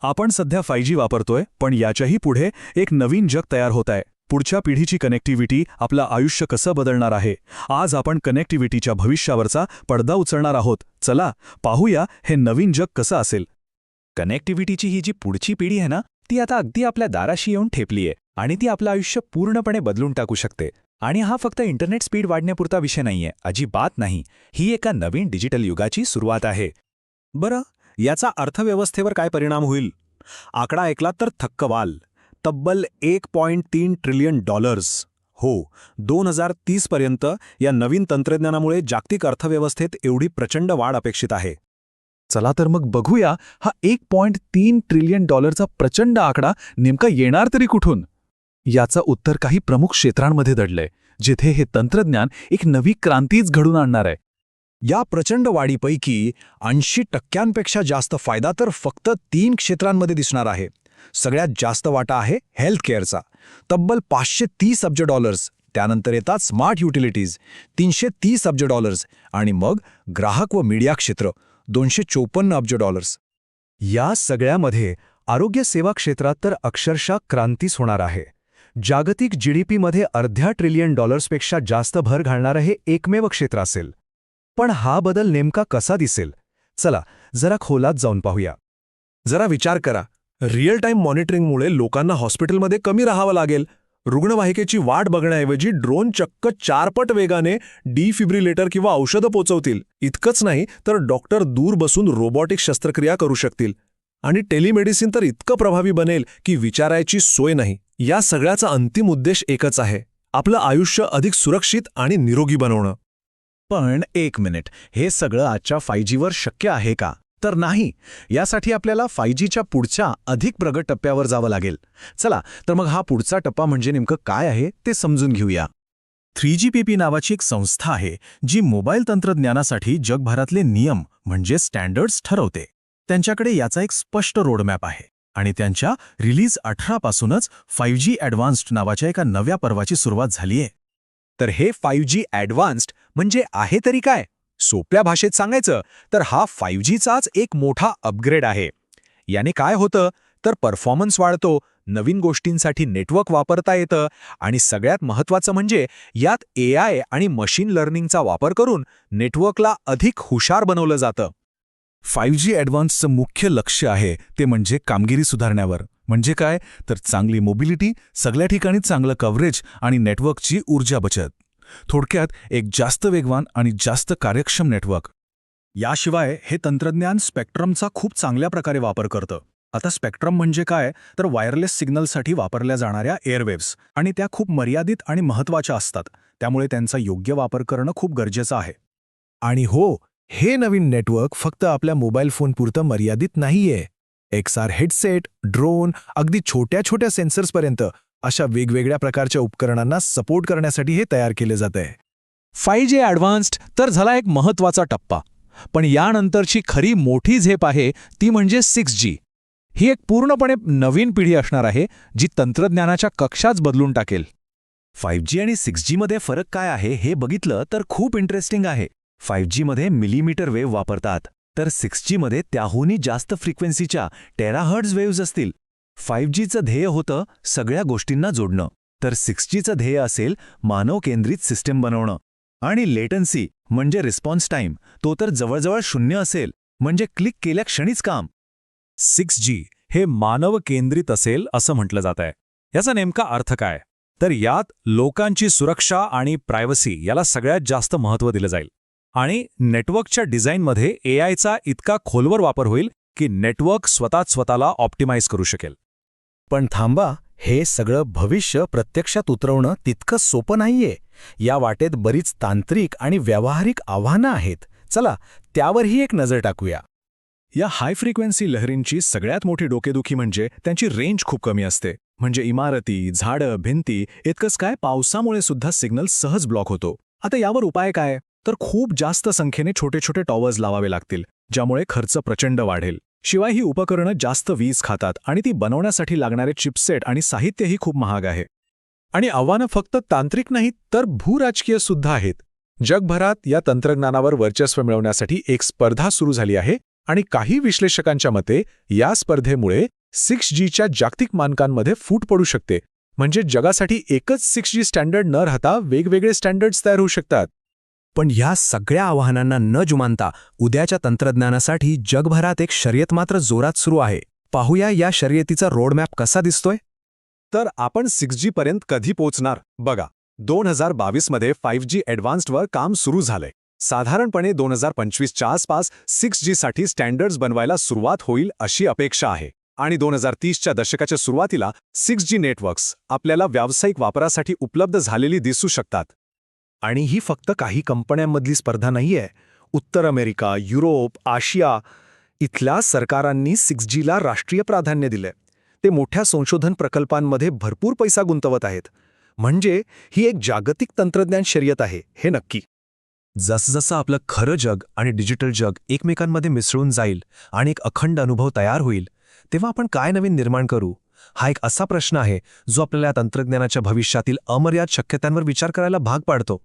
आपण सध्या 5G वापरतोय, पण याच्याही पुढे एक नवीन जग तयार होत आहे. पुढच्या पिढीची कनेक्टिव्हिटी आपलं आयुष्य कसं बदलणार आहे. आज आपण कनेक्टिव्हिटीच्या भविष्यावरचा पडदा उचलणार आहोत. चला पाहूया हे नवीन जग कसं असेल. कनेक्टिव्हिटीची ही जी पुढची पिढी आहे ना, ती आता अगदी आपल्या दाराशी येऊन ठेपलीये आणि ती आपलं आयुष्य पूर्णपणे बदलून टाकू शकते. आणि हा फक्त इंटरनेट स्पीड वाढण्यापुरता विषय नाहीये, अजिबात नाही. ही एका नवीन डिजिटल युगाची सुरुवात आहे. बरं, याचा अर्थव्यवस्थेवर काय परिणाम होईल? आकडा ऐकला तर थक्क व्हाल. तब्बल $1.3 ट्रिलियन. हो, 2030 पर्यंत या नवीन तंत्रज्ञानामुळे जागतिक अर्थव्यवस्थेत एवढी प्रचंड वाढ अपेक्षित आहे. चला तर मग बघूया हा $1.3 ट्रिलियन प्रचंड आकडा नेमका येणार तरी कुठून. याचं उत्तर काही प्रमुख क्षेत्रांमध्ये दडलंय, जिथे हे तंत्रज्ञान एक नवी क्रांतीच घडून आणणार आहे. या प्रचंड वाढीपैकी 80% जास्त फायदा तर फक्त 3 क्षेत्रांमध्ये दिसणार आहे. सगळ्यात जास्त वाटा आहे हेल्थ केअरचा, तब्बल $530 अब्ज. त्यानंतर येतात स्मार्ट युटिलिटीज, $330 अब्ज. आणि मग ग्राहक व मीडिया क्षेत्र, $254 अब्ज. या सगळ्यामध्ये आरोग्य सेवा क्षेत्रात तर अक्षरशः क्रांतीच होणार आहे. जागतिक जीडीपीमध्ये $1.5 ट्रिलियन पेक्षा जास्त भर घालणारं हे एकमेव क्षेत्र असेल. पण हा बदल नेमका कसा दिसेल? चला जरा खोलात जाऊन पाहूया. जरा विचार करा, रिअल टाईम मॉनिटरिंगमुळे लोकांना हॉस्पिटलमध्ये कमी राहावं लागेल. रुग्णवाहिकेची वाट बघण्याऐवजी ड्रोन चक्क 4 पट वेगाने डिफिब्रिलेटर किंवा औषधं पोचवतील. इतकंच नाही तर डॉक्टर दूर बसून रोबोटिक शस्त्रक्रिया करू शकतील. आणि टेलिमेडिसिन तर इतकं प्रभावी बनेल की विचारायची सोय नाही. या सगळ्याचा अंतिम उद्देश एकच आहे, आपलं आयुष्य अधिक सुरक्षित आणि निरोगी बनवणं. पण एक मिनिट, हे सगळं आजच्या 5Gवर शक्य आहे का? तर नाही. यासाठी आपल्याला 5Gच्या पुढच्या अधिक प्रगत टप्प्यावर जावं लागेल. चला तर मग हा पुढचा टप्पा म्हणजे नेमकं काय आहे ते समजून घेऊया. 3GPP नावाची एक संस्था आहे जी मोबाईल तंत्रज्ञानासाठी जगभरातले नियम म्हणजे स्टँडर्ड्स ठरवते. त्यांच्याकडे याचा एक स्पष्ट रोडमॅप आहे आणि त्यांच्या रिलीज 18 पासूनच 5G ॲडव्हान्स्ड नावाच्या एका नव्या पर्वाची सुरुवात झालीये. तर हे 5G ॲडव्हान्स्ड म्हणजे आहे तरी काय? सोप्या भाषेत सांगायचं तर हा 5Gचाच एक मोठा अपग्रेड आहे. याने काय होतं तर परफॉर्मन्स वाढतो, नवीन गोष्टींसाठी नेटवर्क वापरता येतं आणि सगळ्यात महत्त्वाचं म्हणजे यात AI आणि मशीन लर्निंगचा वापर करून नेटवर्कला अधिक हुशार बनवलं जातं. 5G ॲडव्हान्सचं मुख्य लक्ष आहे ते म्हणजे कामगिरी सुधारण्यावर. म्हणजे काय तर चांगली मोबिलिटी, सगळ्या ठिकाणी चांगलं कव्हरेज आणि नेटवर्कची ऊर्जा बचत. थोडक्यात एक जास्त वेगवान आणि जास्त कार्यक्षम नेटवर्क. याशिवाय हे तंत्रज्ञान स्पेक्ट्रमचा खूप चांगल्या प्रकारे वापर करतं. आता स्पेक्ट्रम म्हणजे काय तर वायरलेस सिग्नलसाठी वापरल्या जाणाऱ्या एअरवेव्स, आणि त्या खूप मर्यादित आणि महत्त्वाच्या असतात. त्यामुळे त्यांचा योग्य वापर करणं खूप गरजेचं आहे. आणि हो, हे नवीन नेटवर्क फक्त आपल्या मोबाईल फोनपुरतं मर्यादित नाहीये. XR हेडसेट, ड्रोन, अगदी छोट्या छोट्या सेन्सर्सपर्यंत अशा वेगवेगळ्या प्रकारच्या उपकरणांना सपोर्ट करण्यासाठी हे तयार केले जातंय. 5G ॲडव्हान्स्ड तर झाला एक महत्त्वाचा टप्पा. पण यानंतरची खरी मोठी झेप आहे ती म्हणजे 6G. ही एक पूर्णपणे नवीन पिढी असणार आहे जी तंत्रज्ञानाच्या कक्षाच बदलून टाकेल. 5G आणि 6Gमध्ये फरक काय आहे हे बघितलं तर खूप इंटरेस्टिंग आहे. 5Gमध्ये मिलीमीटर वेव्ह वापरतात, तर 6Gमध्ये त्याहूनही जास्त फ्रिक्वेन्सीच्या टेराहर्ट्झ वेव्हज असतील. 5Gचं ध्येय होतं सगळ्या गोष्टींना जोडणं, तर 6Gचं ध्येय असेल मानव केंद्रित सिस्टीम बनवणं. आणि लेटन्सी म्हणजे रिस्पॉन्स टाईम तो तर जवळजवळ 0 असेल, म्हणजे क्लिक केल्या क्षणीच काम. 6G हे मानव केंद्रित असेल असं म्हटलं जात आहे. याचा नेमका अर्थ काय तर यात लोकांची सुरक्षा आणि प्रायव्हसी याला सगळ्यात जास्त महत्त्व दिलं जाईल. आणि नेटवर्कच्या डिझाईनमध्ये AIचा इतका खोलवर वापर होईल की नेटवर्क स्वतःला ऑप्टिमाइज करू शकेल. पण थांबा, हे सगळं भविष्य प्रत्यक्षात उतरवणं तितकं सोपं नाहीये. या वाटेत बरीच तांत्रिक आणि व्यावहारिक आव्हानं आहेत. चला त्यावरही एक नजर टाकूया. या हाय फ्रिक्वेन्सी लहरींची सगळ्यात मोठी डोकेदुखी म्हणजे त्यांची रेंज खूप कमी असते. म्हणजे इमारती, झाडं, भिंती, इतकंच काय पावसामुळे सुद्धा सिग्नल सहज ब्लॉक होतो. आता यावर उपाय काय तर खूप जास्त संख्येने छोटे छोटे टॉवर्स लावावे लागतील, ज्यामुळे खर्च प्रचंड वाढेल. शिवाय ही उपकरणं जास्त वीज खातात आणि ती बनवण्यासाठी लागणारे चिपसेट आणि साहित्यही खूप महाग आहे. आणि आव्हानं फक्त तांत्रिक नाहीत तर भूराजकीय सुद्धा आहेत. जगभरात या तंत्रज्ञानावर वर्चस्व मिळवण्यासाठी एक स्पर्धा सुरू झाली आहे आणि काही विश्लेषकांच्या मते या स्पर्धेमुळे 6Gच्या जागतिक मानकांमध्ये फूट पडू शकते. म्हणजे जगासाठी एकच 6G स्टँडर्ड न राहता वेगवेगळे स्टँडर्ड्स तयार होऊ शकतात. पण ह्या सगळ्या आव्हानांना न जुमानता उद्याच्या तंत्रज्ञानासाठी जगभरात एक शर्यत मात्र जोरात सुरू आहे. पाहूया या शर्यतीचा रोडमॅप कसा दिसतोय. तर आपण 6G पर्यंत कधी पोहोचणार बघा. 2022 मध्ये 5G ॲडव्हान्स्डवर काम सुरू झालंय. साधारणपणे 2025च्या आसपास 6G साठी स्टँडर्ड्स बनवायला सुरुवात होईल अशी अपेक्षा आहे. आणि 2030च्या दशकाच्या सुरुवातीला 6G नेटवर्क्स आपल्याला व्यावसायिक वापरासाठी उपलब्ध झालेली दिसू शकतात. आणि ही फक्त काही कंपन्यांमधली स्पर्धा नाहीये. उत्तर अमेरिका, युरोप, आशिया इथल्या सरकारांनी 6Gला राष्ट्रीय प्राधान्य दिलंय. ते मोठ्या संशोधन प्रकल्पांमध्ये भरपूर पैसा गुंतवत आहेत. म्हणजे ही एक जागतिक तंत्रज्ञान शर्यत आहे, हे नक्की. जसजसं आपलं खरं जग आणि डिजिटल जग एकमेकांमध्ये मिसळून जाईल आणि एक अखंड अनुभव तयार होईल, तेव्हा आपण काय नवीन निर्माण करू? हा एक असा प्रश्न आहे जो आपल्याला तंत्रज्ञानाच्या भविष्यातील अमर्याद शक्यतांवर विचार करायला भाग पाडतो.